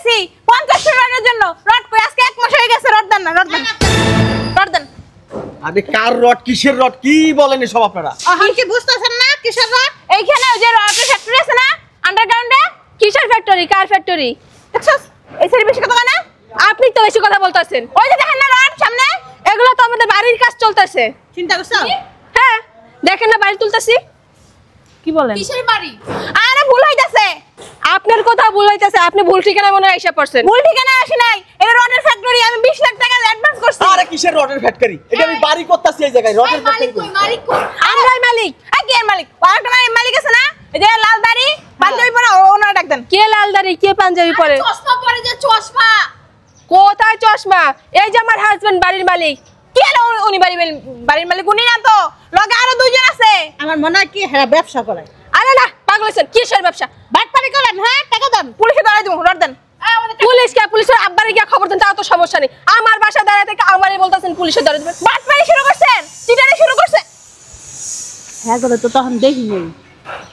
পাঠাইছি 50 রডের জন্য। রড কই আজকে 1 মাস হয়ে গেছে, রড দেন না, রড দেন। রড দেন। আরে কার রড, কিসের রড, কি বলেন এসব আপনারা? এখন কি বুঝতাছেন না কিসের রড? এইখানে ওই যে রডের ফ্যাক্টরি আছে না আন্ডারগ্রাউন্ডে? কিসের ফ্যাক্টরি? কার ফ্যাক্টরি? দেখছস এই সেরি বেশি কথা কয় না? আপনি তো বেশি কথা বলতেছেন। ওই যে দেখেন না রড সামনে, এগুলো তো আমাদের বাড়ির কাজ চলতেছে। চিন্তা করছো? হ্যাঁ, দেখেন না বাড়ি তুলতেছি। কি বলেন? কিসের বাড়ি? আরে ভুল হইতাছে। আপনার কথা ভুল হইতাছে, আপনি ভুল ঠিকানা মনে হয় আইসা পড়ছেন। ভুল ঠিকানা আসি নাই, এটা রডের ফ্যাক্টরি। আমি 20 লাখ টাকা অ্যাডভান্স করছি। আরে কিসের রডের ফ্যাক্টরি? এটা আমি বাড়ি করতেছি এই জায়গায়, রডের ফ্যাক্টরি কই? মালিক কই? আমরাই মালিক। আর কে এর মালিক? আরেকটা মালিক আছে না, এই যে লাল দাড়ি পাঞ্জাবি পরা, ওনার ডাক দেন। কে লাল দাড়ি, কে পাঞ্জাবি পরে? চশমা পরে যে চশমা। কোথায় চশমা? এই যে আমার হাজবেন্ড বাড়ির মালিক। কে হলো উনি? বাড়ির মালিক উনি না তো, লগে আরো দুইজন আছে। আমার মনে হয় কি হ্যাঁ ব্যবসা করে। আরে না, পাগল হইছেন। কিসের ব্যবসা? বাটপারি করেন? হ্যাঁ, টাকা দেন, পুলিশে ধরাই দেবো। রড দেন। পুলিশের আব্বারে গিয়া খবর দেন, তাও তো সমস্যা নেই। আমার বাসা দাঁড়ায় থেকে আমারই বলতেছেন পুলিশে ধরে দেবেন। বাটপারি শুরু করছেন, চিটারি শুরু করছেন। হ্যাঁ করে তো তখন দেখি নেই।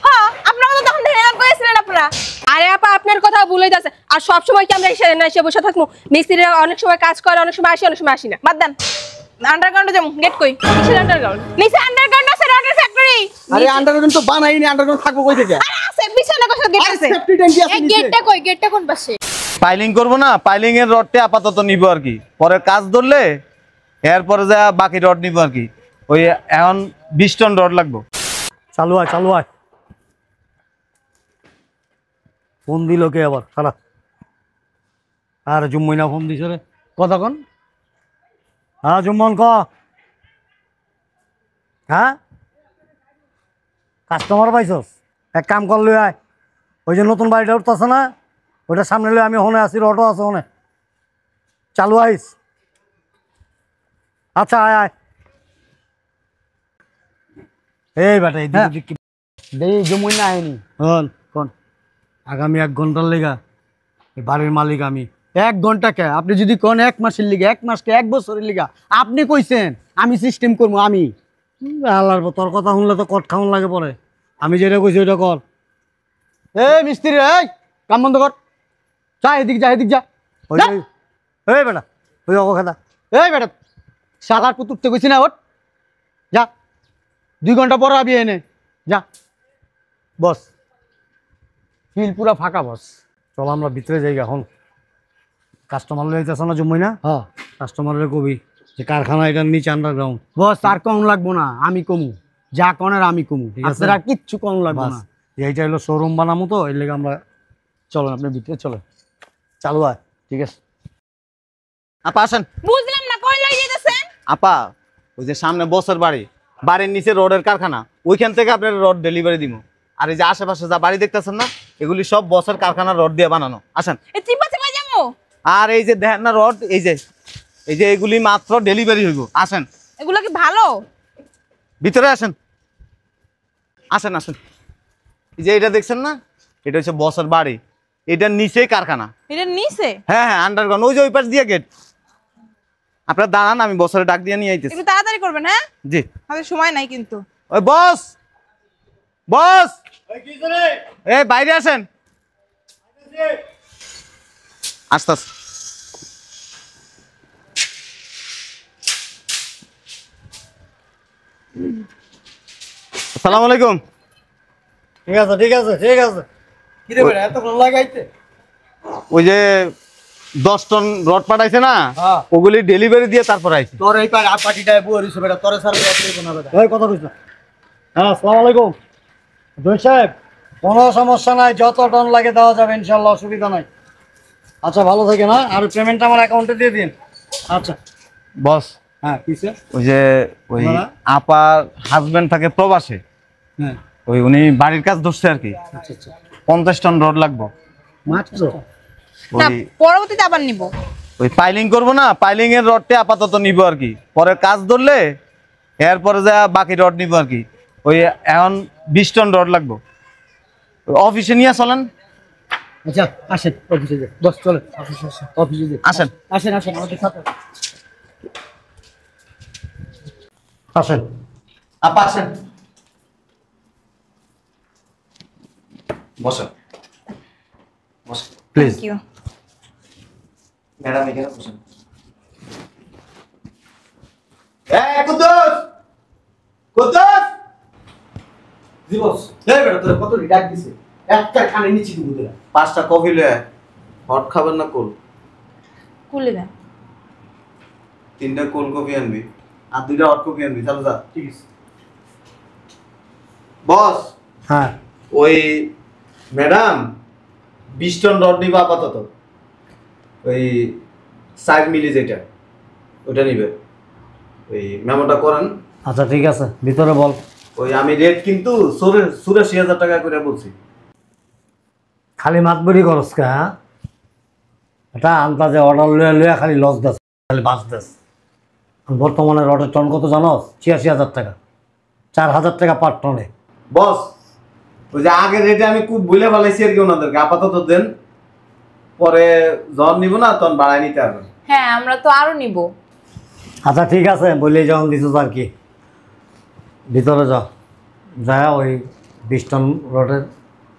হ্যাঁ, আপনারা তো তখন ধ্যান করেছিলেন আপনারা। আরে আপা, আপনার কথা ভুল হইতাছে। আর সব সময় কি আমরা এসে বসে থাকবো? মিস্ত্রিরা অনেক সময় কাজ করে, অনেক সময় আসে, অনেক সময় আসি না। বাদ দেন। আন্ডারগ্রাউন্ডে যাবো, গেট কই? কিসের আন্ডারগ্রাউন্ড? নিচে আন্ডারগ্রাউন্ড আছে, রডের ফ্যাক্টরি। আরে আন্ডারগ্রাউন্ড তো বানাইনি, আন্ডারগ্রাউন্ড থাকবো কই থেকে? আরে আছে, বিছানা কত গেট আছে। সেফটি ট্যাঙ্কি আছে এই নিচে। গেটটা কই? গেটটা কোন পাশে? পাইলিং করব না, পাইলিং এর রডটা আপাতত নিব আর কি, পরে কাজ ধরলে এরপরে যা বাকি রড নিব আর কি। ওই এখন 20 টন রড লাগবে। চালু আয়, চালু আয়। ফোন দিল কে আবার? খারাপ। আর জুম্মই না ফোন দিছ রে, কথা কন। হ্যাঁ জুম্মন ক। হ্যাঁ, কাস্টমার পাইছস? এক কাম করলি আয়, ওই যে নতুন বাড়িটা উঠতেছে না, ওইটার সামনে লই আমি হনে আছি, অটো আছে হনে। চালু আইস। আচ্ছা আয় আয়। এই বেটা এই জমুই না আইনি। কোন আগামী 1 ঘন্টার লেগা এই বাড়ির মালিক আমি। 1 ঘন্টা কে? আপনি যদি কোন 1 মাসের লিগা, 1 মাস কে 1 বছরের লিগা আপনি কইছেন আমি সিস্টেম করবো। আমি আল্লাহর তোর কথা শুনলে তো কট খাওয়ান লাগে পরে। আমি যেটা কইছি ওইটা কর। এই মিস্ত্রি, এই কাম বন্ধ কর, যা এদিক যা, এদিক যা। ওই যা। এই বেটা ওই অবখাদা। এই বেটা শালার পুতুরতে কইছি না, ওঠ যা, 2 ঘন্টা পর আবি এনে যা। বস ফিল পুরা ফাঁকা বস। চল আমরা ভিতরে যাই এখন। কাস্টমার লইতেছ না জম্মই না? হ্যাঁ কাস্টমারের কবি যে কারখানা এটার নিচে আন্ডারগ্রাউন্ড। বস আর কম লাগবো না, আমি কমু, যা কনের আমি কমু, ঠিক আছে। আপনার আর কিচ্ছু কম লাগবে না। এইটা হলো শোরুম বানামো, তো এর লেগে আমরা। চলেন আপনি ভিতরে চলেন। চালু আয়। ঠিক আছে। আপা আসেন। বুঝলাম না, কই লই যেতেছেন? আপা ওই যে সামনে বসের বাড়ি, বাড়ির নিচে রডের কারখানা, ওইখান থেকে আপনার রড ডেলিভারি দিব। আর এই যে আশেপাশে যা বাড়ি দেখতেছেন না, এগুলি সব বসের কারখানার রড দিয়ে বানানো। আসেন। এই চিপা চিপা যাবো। আর এই যে দেখেন না রড, এই যে এগুলি মাত্র ডেলিভারি হইব। আসেন এগুলো কি ভালো? ভিতরে আসেন, আসেন আসেন। এই যে এটা দেখছেন না, এটা হচ্ছে বসের বাড়ি, এটার নিচেই কারখানা। এটা নিচে? হ্যাঁ হ্যাঁ, আন্ডারগ্রাউন্ড, ওই যে ওই পাশ দিয়ে গেট। আপনার দাঁড়ান, আমি বসের ডাক দিয়ে নিয়ে আইতেছি। একটু তাড়াতাড়ি করবেন। হ্যাঁ, জি। আমাদের সময় নাই কিন্তু। ওই বস, বস এই বাইরে আসেন। আস্তে আস্তে। আসসালামু আলাইকুম। ঠিক আছে ঠিক আছে ঠিক আছে। কি রে বেটা এত ভালো লাগাইতে? ওই যে 10 টন রড পাঠাইছে না, হ্যাঁ। ওগুলি ডেলিভারি দিয়ে তারপর আইছে। তোর এই পার্টিটা বুয়া রইছে বেটা, তোরে সারা রাত না বেটা। ওই কথা কইছ না। হ্যাঁ আসসালামু আলাইকুম জয় সাহেব। কোনো সমস্যা নাই, যত টন লাগে দেওয়া যাবে ইনশাল্লাহ, অসুবিধা নাই। আচ্ছা ভালো থাকে না, আর পেমেন্ট আমার অ্যাকাউন্টে দিয়ে দিন। আচ্ছা বস হ্যাঁ কিসে? ওই যে ওই বলা? আপার হাজবেন্ড থাকে প্রবাসে, হ্যাঁ ওই উনি বাড়ির কাজ ধরছে আর কি। আচ্ছা আচ্ছা 50 টন রড লাগবে। মাত্র না, ওই পরবর্তীতে আবার নিব। ওই পাইলিং করবো না, পাইলিং এর রডটা আপাতত নিব আর কি, পরে কাজ ধরলে এরপরে যা বাকি রড নিব আর কি। ওই এখন 20 টন রড লাগবে। অফিসে নিয়ে চলেন। আচ্ছা আসেন অফিসে যাই। বস চলেন অফিসে, আসেন অফিসে যাই। আসেন আসেন আসেন আমাদের সাথে আসেন। আপা আসেন, বসেন বসেন প্লিজ। Thank you. ম্যাডাম এখানে বসেন। এই কুদ্দুস, কুদ্দুস, জি বস। এই বেটা তোর কত ডাক দিছে, একটা কানে নিচে দিব তোরা। 5টা কফি লয়ে আয়। হট খাবেন না কোল? কুলে দেন। 3টা কোল্ড কফি আনবি আর 2টা হট কফি আনবি। চল যা। ঠিক আছে। বস, হ্যাঁ ওই ম্যাডাম 20 টন রড নিবে আপাতত। ওই 5 মিলি যেটা ওটা নিবে। ওই মেমোটা করেন। আচ্ছা ঠিক আছে, ভিতরে বল। ওই আমি রেট কিন্তু 84,000 টাকা করে বলছি। খালি মাতবরি করস কা? হ্যাঁ, এটা আন্তাজে অর্ডার লইয়া লইয়া খালি লস দাস, খালি বাস দাস। বর্তমানে রডের টন কত জানোস? 86,000 টাকা, 4,000 টাকা পার টনে। বস, ওই যে আগের রেটে আমি খুব ভুলে ফেলাইছি আর কি ওনাদেরকে। আপাতত দেন, পরে যখন নিব না তখন বাড়াই নিতে পারবেন। হ্যাঁ আমরা তো আরো নিব। আচ্ছা ঠিক আছে, বলেই যখন দিছিস আর কি। ভিতরে যা, যা ওই 20 টন রডের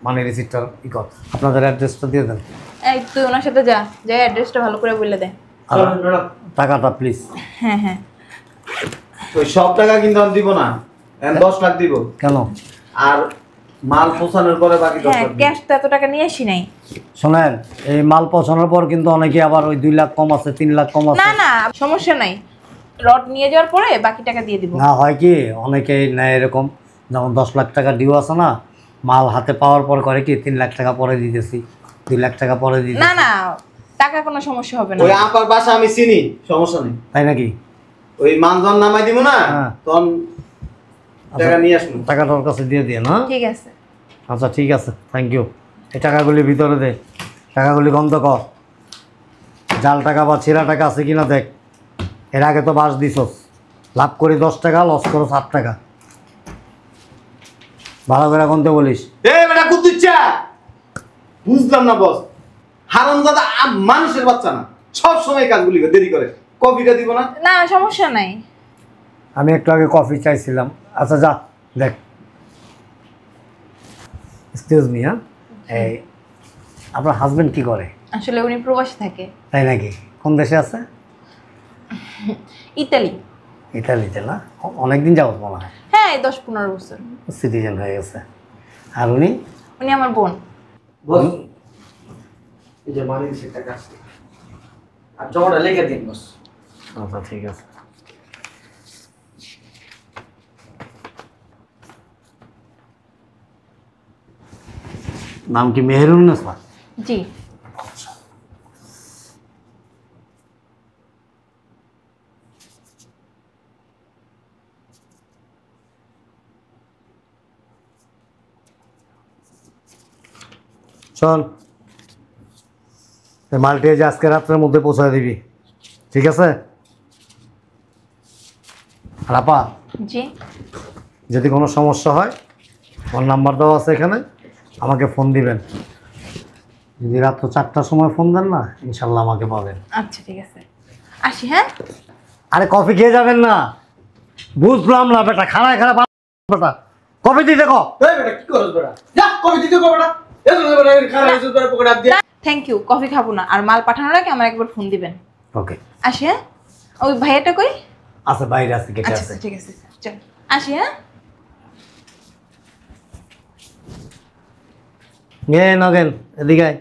মানে রিসিপ্টটা ই কর, আপনাদের অ্যাড্রেসটা দিয়ে দেন। এই তুই ওনার সাথে যা, যাই অ্যাড্রেসটা ভালো করে বলে দে। আর টাকাটা প্লিজ। হ্যাঁ হ্যাঁ। ওই সব টাকা কিন্তু আমি দিব না, এখন 10 লাখ দিব। কেন? আর মাল পৌঁছানোর পরে বাকি 10 হ্যাঁ লাখ দিব। ক্যাশ তো এত টাকা নিয়ে আসি নাই। শোনেন, এই মাল পৌঁছানোর পর কিন্তু অনেকে আবার ওই 2 লাখ কম আছে, 3 লাখ কম আছে। না না সমস্যা নাই, রড নিয়ে যাওয়ার পরে বাকি টাকা দিয়ে দিব। না হয় কি অনেকেই নেয় এরকম, যেমন 10 লাখ টাকা ডিউ আছে না, মাল হাতে পাওয়ার পর করে কি 3 লাখ টাকা পরে দিতেছি, 2 লাখ টাকা পরে দিতেছি। না না টাকা কোনো সমস্যা হবে না। ওই আপার বাসা আমি চিনি, সমস্যা নেই। তাই নাকি? ওই মানজন নামাই দিব না, হ্যাঁ। তখন টাকা নিয়ে আসুন। টাকাটা ওর কাছে দিয়ে দিয়ে না। ঠিক আছে। আচ্ছা ঠিক আছে, থ্যাংক ইউ। এই টাকাগুলি ভিতরে দে, টাকাগুলি গন্ধ কর। জাল টাকা বা ছেঁড়া টাকা আছে কিনা দেখ। এর আগে তো বাস দিছস, লাভ করি 10 টাকা, লস করো 7 টাকা। ভালো করে গন্ধ বলিস। এই বেটা কুত্তুচ্চা, বুঝলাম না বস। হারামজাদা মানুষের বাচ্চা না, সব সময় কাজগুলি দেরি করে। কফিটা দিব না? না সমস্যা নাই। আমি একটু আগে কফি চাইছিলাম। আচ্ছা যা দেখ। এক্সকিউজ মি, হ্যাঁ, এই আপনার হাজবেন্ড কি করে? আসলে উনি প্রবাসী থাকে। তাই নাকি? কোন দেশে আছে? ইতালি। ইতালিতে না? অনেকদিন যাবত মনে হয়। হ্যাঁ 10-15 বছর। সিটিজেন হয়ে গেছে। আর উনি? উনি আমার বোন। বস, এই যে মানি দিছে টাকা আছে। আর জমাটা লিখে দিন বস। আচ্ছা ঠিক আছে। নাম কি মেহেরুন নেসা? জি। চল, এই মালটি যে আজকে রাত্রের মধ্যে পৌঁছায় দিবি, ঠিক আছে? আর আপা, জি। যদি কোনো সমস্যা হয় আমার নাম্বার দেওয়া আছে এখানে, আমাকে ফোন দিবেন। যদি রাত্র 4টার সময় ফোন দেন না, ইনশাল্লাহ আমাকে পাবেন। আচ্ছা ঠিক আছে, আসি। হ্যাঁ আরে কফি খেয়ে যাবেন না? বুঝলাম না বেটা, খানায় খারাপ বেটা, কফি দিতে কো। এই বেটা কি করছ বেটা? যা কফি দিতে কো বেটা। এই বেটা খারাপ হইছে তোর পকেটে হাত দিয়ে। থ্যাংক ইউ, কফি খাবো না। আর মাল পাঠানোর আগে আমার একবার ফোন দিবেন। ওকে। আসি। হ্যাঁ ওই ভাইয়াটা কই? আচ্ছা বাইরে আছে, গেটে আচ্ছা আছে। ঠিক আছে, চল আসি। হ্যাঁ নগেন এদিকে আয়।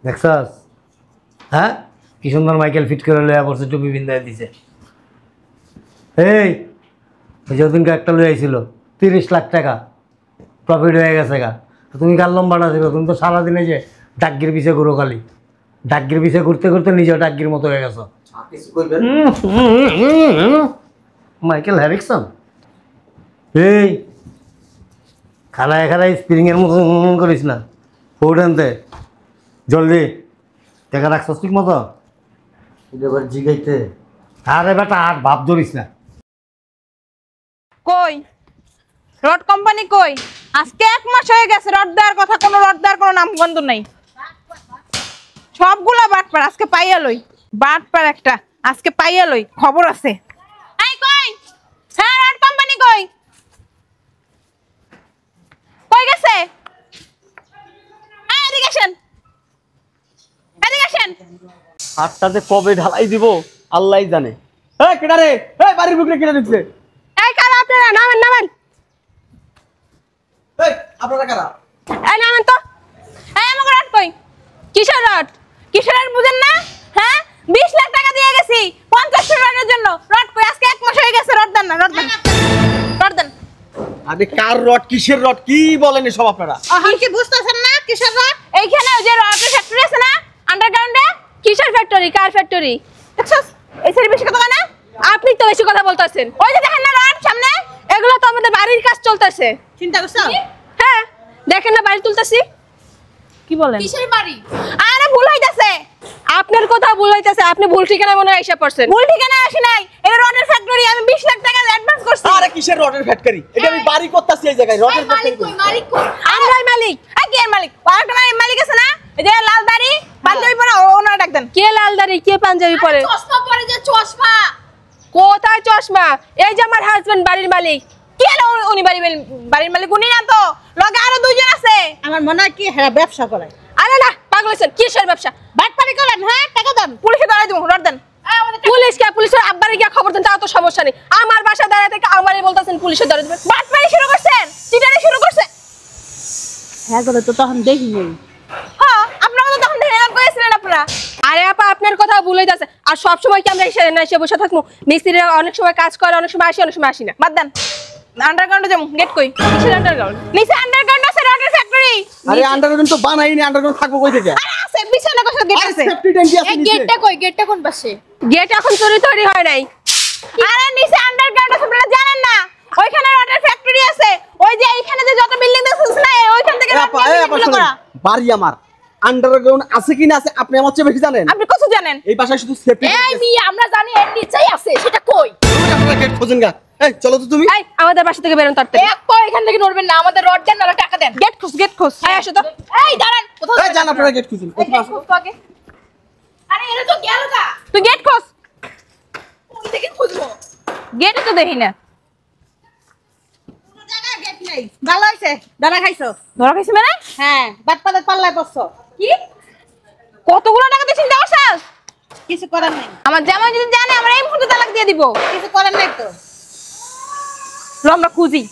দেখছস? হ্যাঁ, কি সুন্দর মাইকেল ফিট করে লইয়া পড়ছে, টুপি বিন্দায় দিছে। এই ওই যে ওদিনকে একটা লই আইছিল 30 লাখ টাকা প্রফিট হয়ে গেছে গা। তুমি কার লম্বাটা ছিল? তুমি তো সারাদিনে যে ডাকগির পিছে ঘুরো, খালি ডাকগির পিছে ঘুরতে ঘুরতে নিজেও ডাকগির মতো হয়ে গেছো। কিছু কইবেন? মাইকেল হ্যারিকসন। এই খানায় খানায় স্প্রিংয়ের মতো করিস না, ফুট আনতে জলদি। টাকা রাখছস ঠিক মতো? এটা এবার জিগাইতে। আরে বেটা আর ভাব ধরিস না। কই রড কোম্পানি কই? আজকে 1 মাস হয়ে গেছে রড দেওয়ার কথা, কোনো রড দেওয়ার কোনো নাম গন্ধ নাই। সবগুলা বাটপার, আজকে পাইয়া লই। বাটপার একটা, আজকে পাইয়া লই, খবর আছে। এই কই? হ্যাঁ রড কোম্পানি কই? কই গেছে? এদিকে আসেন, এদিকে আসেন। হাতটাতে কবে ঢালাই দিব আল্লাহই জানে। এই কেডা রে? এই বাড়ির ভিতরে কেডা ঢুকছে? এই কারা আপনারা? নামেন নামেন। এই আপনারা কারা? এই নামেন তো। এই আমাকে রড কই? কিসের রড? কিসের রড বুঝেন না? হ্যাঁ 20 লাখ টাকা দিয়ে গেছি 50 রডের জন্য। রড কই? আজকে 1 মাস হয়ে গেছে। রড দেন না, রড দেন, রড দেন। আরে কার রড কিসের রড কি বলেন এসব আপনারা? এখন কি বুঝতেছেন না কিসের রড? এইখানে ওই যে রডের ফ্যাক্টরি আছে না আন্ডারগ্রাউন্ডে। কিসের ফ্যাক্টরি? কার ফ্যাক্টরি? দেখছস এই সেরি বেশি কথা কয় না? আপনি তো বেশি কথা বলতেছেন। ওই যে দেখেন না রড সামনে। এগুলো তো আমাদের বাড়ির কাজ চলতেছে। চিন্তা করছো? হ্যাঁ দেখেন না বাড়ি তুলতেছি। কি বলেন? কিসের বাড়ি? আরে ভুল হইতাছে। আপনার কথা ভুল হইতেছে। আপনি ভুল ঠিকানা মনে হয় এসে পড়ছেন। ভুল ঠিকানা আসি নাই। এটা রডের ফ্যাক্টরি। আমি 20 লাখ টাকা অ্যাডভান্স করছি। আরে কিসের রডের ফ্যাক্টরি? এটা আমি বাড়ি করতেছি এই জায়গায় রডের মালিক ফ্যাক্টরি। কই? মালিক কই? আমরাই মালিক। আর কে এর মালিক? আরেকটা মালিক আছে না? এই যে লাল দাড়ি পাঞ্জাবি পরা ওনার ডাক দেন। কে লাল দাড়ি? কে পাঞ্জাবি পরে? চশমা পরে যে চশমা। কোথায় চশমা? এই যে আমার হাজবেন্ড বাড়ির মালিক। কে হলো উনি? বাড়ির মালিক উনি না তো, লগে আরো দুইজন আছে। আমার মনে হয় কি হ্যাঁ ব্যবসা করে। আরে না পাগল হয়েছেন। কিসের ব্যবসা? বাটপারি করেন? হ্যাঁ টাকা দেন, পুলিশে ধরাই দেবো। রড দেন। পুলিশের আব্বারে গিয়ে খবর দেন, তাও তো সমস্যা নেই। আমার বাসা দাঁড়ায় থেকে আমারই বলতেছেন পুলিশে ধরে দেবেন। বাটপারি শুরু করছেন, চিটারি শুরু করছেন। হ্যাঁ করে তো তখন দেখি নেই। হ্যাঁ আপনারা তো তখন ধরে করেছিলেন আপনারা। আরে আপা আপনার কথা ভুলেই যাচ্ছে। আর সব সময় কি আমরা এসে বসে থাকবো? মিস্ত্রিরা অনেক সময় কাজ করে, অনেক সময় আসি, অনেক সময় আসি না। বাদ দেন। আন্ডারগ্রাউন্ডে যাবো। গেট কই? কিসের আন্ডারগ্রাউন্ড? নিচে আন্ডারগ্রাউন্ড আছে, রডের ফ্যাক্টরি। আরে আন্ডারগ্রাউন্ড তো বানাইনি, আন্ডারগ্রাউন্ড থাকবো কই থেকে? আরে আছে বিছানা কত গেট আছে। সেফটি ট্যাঙ্কি আছে এই নিচে। গেটটা কই? গেটটা কোন পাশে? গেট এখন তৈরি হয় নাই। আরে নিচে আন্ডারগ্রাউন্ড আছে, আপনারা জানেন না? ওইখানে রডের ফ্যাক্টরি আছে। ওই যে এইখানে যে যত বিল্ডিং দেখছিস না, ওইখান থেকে রড নিয়ে বিল্ডিং করা। বাড়ি আমার আন্ডারগ্রাউন্ড আছে কি না আছে আপনি আমার চেয়ে বেশি জানেন। আপনি কত জানেন? এই বাসায় শুধু সেফটি এই মিয়া আমরা জানি এর নিচেই আছে, সেটা কই? আপনারা গেট খোঁজেন গা। এই চলো তো তুমি। এই আমাদের বাসা থেকে বেরোন তাড়াতাড়ি। এক পা এখান থেকে নড়বেন না, আমাদের রড দেন না টাকা দেন। গেট খোঁজ, গেট খোঁজ। এই আসো তো। এই দাঁড়ান, কোথাও এই জান আপনারা গেট খুঁজেন। এই গেট খুঁজতো আগে। আরে এরা তো গেল গা। তুই গেট খোঁজ। কোন থেকে খুঁজবো? গেটে তো দেখি না। কোন জায়গায় গেট নেই। ভালো হইছে, দাঁড়া খাইছো। ধরা খাইছি মানে? হ্যাঁ, বাটপাদের পাল্লায় পড়ছো। কি? কতগুলো টাকা দিয়ে চিন্তা করছাস? কিছু করার নাই। আমার জামাই যদি জানে আমার এই মুহূর্তে তালাক দিয়ে দিব। কিছু করার নাই তো। লো আমরা খুঁজি।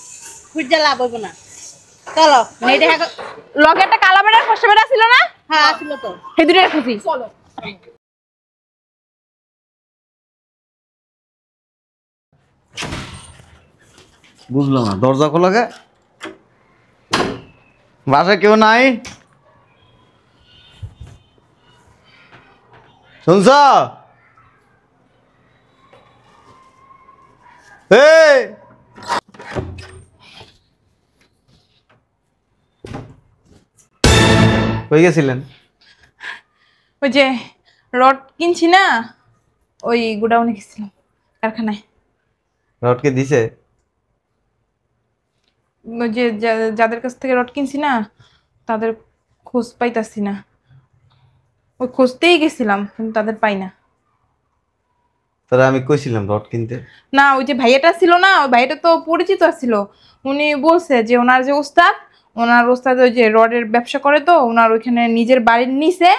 খুঁজে লাভ হইব না। চলো, নেটে হ্যাঁ। লগে একটা কালা বেড়ার ফসা বেড়া ছিল না? হ্যাঁ আসলো তো। সেই দুটোরে খুঁজি। চলো। বুঝলাম না, দরজা খোলা গে? বাসায় কেউ নাই? শুনছ? এই কই গেছিলেন? ওই যে রড কিনছি না, ওই গোডাউনে গেছিলাম, কারখানায়। রডকে দিছে? ওই যে যাদের কাছ থেকে রড কিনছি না, তাদের খোঁজ পাইতাছি না। ওই খুঁজতেই গেছিলাম কিন্তু তাদের পাই না। তারা আমি কইছিলাম রড কিনতে। না ওই যে ভাইয়াটা ছিল না, ওই ভাইয়াটা তো পরিচিত ছিল। উনি বলছে যে ওনার যে ওস্তাদ, ওনার ওস্তাদ ওই যে রডের ব্যবসা করে, তো ওনার ওইখানে নিজের বাড়ির নিচে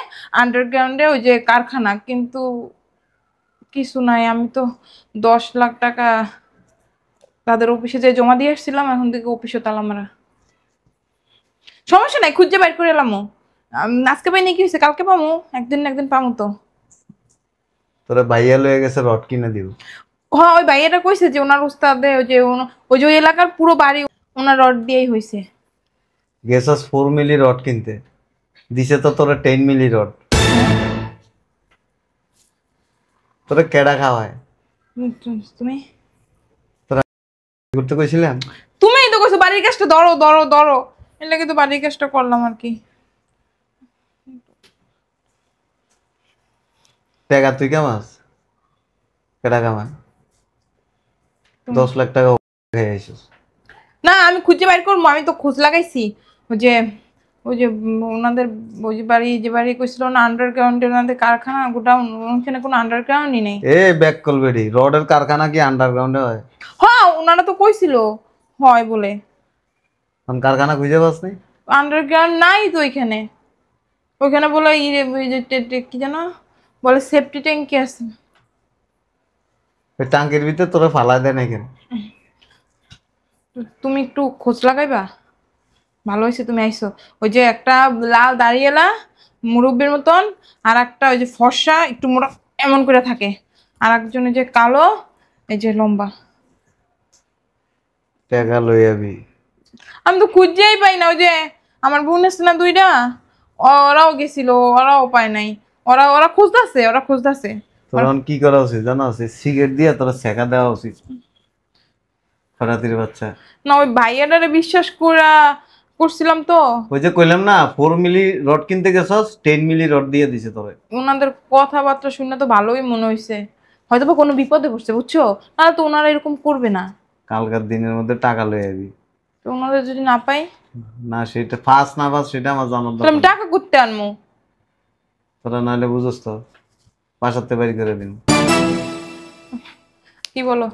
আন্ডারগ্রাউন্ডে ওই যে কারখানা, কিন্তু কিছু নাই। আমি তো 10 লাখ টাকা তাদের অফিসে যে জমা দিয়ে আসছিলাম, এখন থেকে অফিসে তালা মারা। সমস্যা নাই, খুঁজে বাইর করে এলামও। আজকে পাইনি কি হয়েছে, কালকে পামু, একদিন না একদিন পামু তো। তোরা ভাইয়া লয়ে গেছে রড কিনে দিব। হ্যাঁ ওই ভাইয়াটা কইছে যে ওনার উস্তাদে ওই যে ওই এলাকার পুরো বাড়ি ওনার রড দিয়েই হয়েছে। গেছাস 4 মিলি রড কিনতে, দিছে তো তোরা 10 মিলি রড। তোরা কেডা খাওয়ায়? তুমি করতে কইছিলাম? তুমিই তো কইছো বাড়ির কাজটা ধরো ধরো ধরো, এর লাগে তো বাড়ির কাজটা করলাম আর কি। টাকা তুই কামাস? কেডা কামায়? 10 লাখ টাকা খেয়ে আইছিস। না আমি খুঁজে বাইর করবো, আমি তো খোঁজ লাগাইছি। ওই যে ওনাদের ওই যে বাড়ি কইছিল না আন্ডারগ্রাউন্ডে, ওনাদের কারখানা গোডাউন, ওখানে কোনো আন্ডারগ্রাউন্ডই নেই। এ ব্যাক কলবেডি, রডের কারখানা কি আন্ডারগ্রাউন্ডে হয়? হ্যাঁ ওনারা তো কইছিল হয় বলে। কারখানা খুঁজে পাস নাই? আন্ডারগ্রাউন্ড নাই তো এখানে। ওইখানে বলে ওই যে কি জানো বলে সেফটি ট্যাঙ্কি আছে। ওই টাঙ্কির ভিতরে তোরা ফালাই দেয় না কেন? তুমি একটু খোঁজ লাগাইবা। ভালো হয়েছে তুমি আইছো। ওই যে একটা লাল দাঁড়িয়েলা মুরব্বীর মতন, আর একটা ওই যে ফর্সা একটু মোটা এমন করে থাকে, আর একজন ওই যে কালো এই যে লম্বা। টাকা লই যাবি? আমি তো খুঁজেই পাই না। ওই যে আমার বোন আছে না দুইটা, ওরাও গেছিল, ওরাও পায় নাই। ওরা ওরা খুঁজতেছে। তোর কি করা উচিত জানা উচিত? সিগারেট দিয়ে তোরা ছেঁকা দেওয়া উচিত। ফরাতির বাচ্চা না, ওই ভাইয়াটারে বিশ্বাস করছিলাম তো। ওই যে কইলাম না 4 মিলি রড কিনতে গেছস, 10 মিলি রড দিয়ে দিছে তোরে। ওনাদের কথাবার্তা শুনে তো ভালোই মনে হয়েছে, হয়তো বা কোনো বিপদে পড়ছে, বুঝছো? না তো ওনারা এরকম করবে না। কালকার দিনের মধ্যে টাকা লই যাবি। তো ওনাদের যদি না পাই, না সেটা ফাঁস না ফাঁস সেটা আমার জানার তাহলে আমি দরকার। টাকা করতে আনবো। তোরা নাহলে বুঝোস তো বাসাতে বাড়ি করে দিন। কি বলো?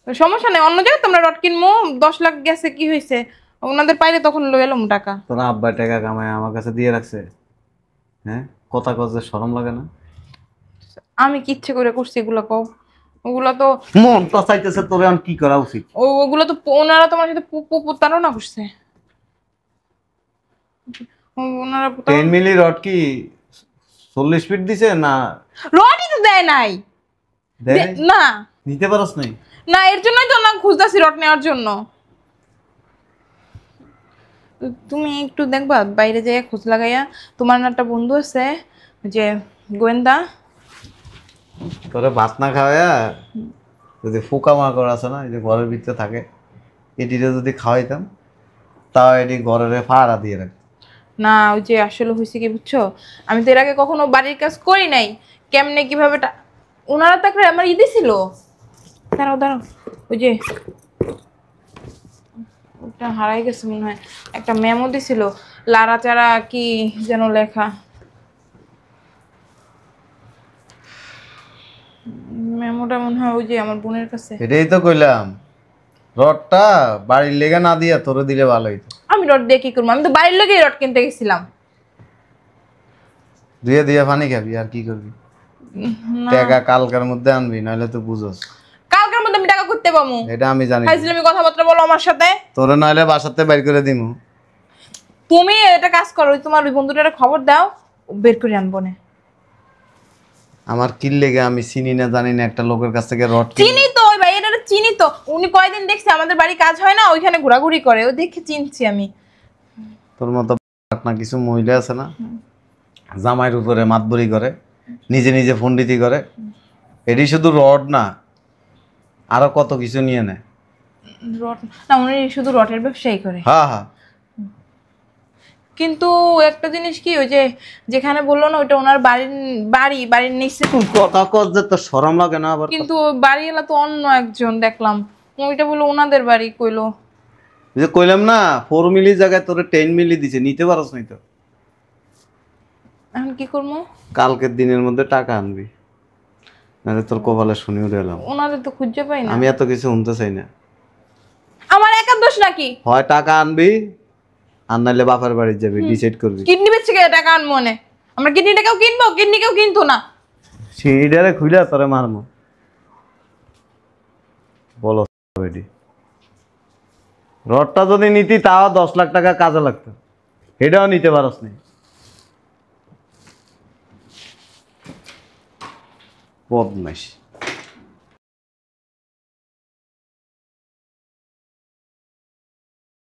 সমস্যা নেই, অন্য জায়গায় তোমরা রড কিনবো। 10 লাখ গেছে, কি হয়েছে? ওনাদের পাইলে তখন লই এলাম টাকা। তোরা আব্বা টাকা কামায় আমার কাছে দিয়ে রাখছে। হ্যাঁ, কথা কচ্ছে শরম লাগে না? আমি কি ইচ্ছে করে করছি এগুলো কও? ওগুলো তো মন তো চাইতেছে তোরে এখন কি করা উচিত। ওগুলো তো ওনারা তোমার সাথে প্রতারণা করছে। ওনারা 10 মিলি রড কি 40 ফিট দিছে না? রডই তো দেয় নাই। দেয় নাই? না নিতে পারস নাই? না, এর জন্যই তো না খুঁজতাছি রড নেওয়ার জন্য। তুমি একটু দেখবা বাইরে যাইয়া খোঁজ লাগাইয়া। তোমার না একটা বন্ধু আছে যে গোয়েন্দা, তোরে ভাত না খাওয়া যদি ফোকা মাকড় আছে না, এই যে ঘরের ভিতরে থাকে, এটিরে যদি খাওয়াইতাম তাও এটি ঘরের ফাড়া দিয়ে রাখ। না ওই যে আসলে হয়েছে কি বুঝছো, আমি তো এর আগে কখনো বাড়ির কাজ করি নাই। কেমনে কিভাবে ওনারা তো একটা আমার ছিল। দাঁড়াও ওই যে ওটা হারাই গেছে মনে হয়, একটা মেমো দিছিল, লারা চারা কি যেন লেখা। মেমোটা মনে হয় ওই যে আমার বোনের কাছে। এটাই তো কইলাম, রডটা বাড়ির লেগে না দিয়া তোরে দিলে ভালো হইতো। আমি রড দিয়ে কি করবো? আমি তো বাড়ির লেগেই রড কিনতে গেছিলাম। ধুয়ে দিয়ে পানি খাবি আর কি করবি? না, টাকা কালকার মধ্যে আনবি, নাহলে তো বুঝোস। কালকের মধ্যে আমি টাকা করতে পাবো? এটা আমি জানি। খাইছিলাম কথাবার্তা বলো আমার সাথে। তোরে নাহলে বাসাতে বাইর করে দিমু। তুমি এটা কাজ করো, তোমার ওই বন্ধুটার খবর দাও, বের করে আনবো না। আমার কি লেগে আমি চিনি না জানি না একটা লোকের কাছ থেকে রড চিনি তো, ওই ভাই এটা চিনি তো। উনি কয়দিন দেখছি আমাদের বাড়ি কাজ হয় না, ওইখানে ঘোরাঘুরি করে, ও দেখে চিনছি আমি। তোর মতো না কিছু মহিলা আছে না, জামাইয়ের উপরে মাতবরি করে, নিজে নিজে পণ্ডিতি করে। এটি শুধু রড না, আরো কত কিছু নিয়ে নেয়। রড না, উনি শুধু রডের ব্যবসায়ী করে। হ্যাঁ হ্যাঁ, কিন্তু একটা জিনিস কি, ওই যে যেখানে বললো না ওইটা ওনার বাড়ির নিচে। কথা কস যে তোর শরম লাগে না আবার? কিন্তু বাড়িওয়ালা তো অন্য একজন দেখলাম, ওইটা বললো ওনাদের বাড়ি কইলো। যে কইলাম না 4 মিলি জায়গায় তোরে 10 মিলি দিছে, নিতে পারস নাই তো। এখন কি করবো? কালকের দিনের মধ্যে টাকা আনবি, নাহলে তোর কপালে শুনিও দিলাম। ওনাদের তো খুঁজে পাই না। আমি এত কিছু শুনতে চাই না। আমার একার দোষ নাকি? হয় টাকা আনবি আর নাহলে বাপের বাড়ি যাবি, ডিসাইড করবি। কিডনি বেচে টাকা আনবো না? আমরা কিডনিটা কেউ কিনবো? কিডনি কেউ কিনতো না। সিঁড়িটারে খুইলা তোরে মারমু। বলো রেডি? রডটা যদি নিতি তাও 10 লাখ টাকা কাজে লাগতো, এটাও নিতে পারস নি। বদমাইশ।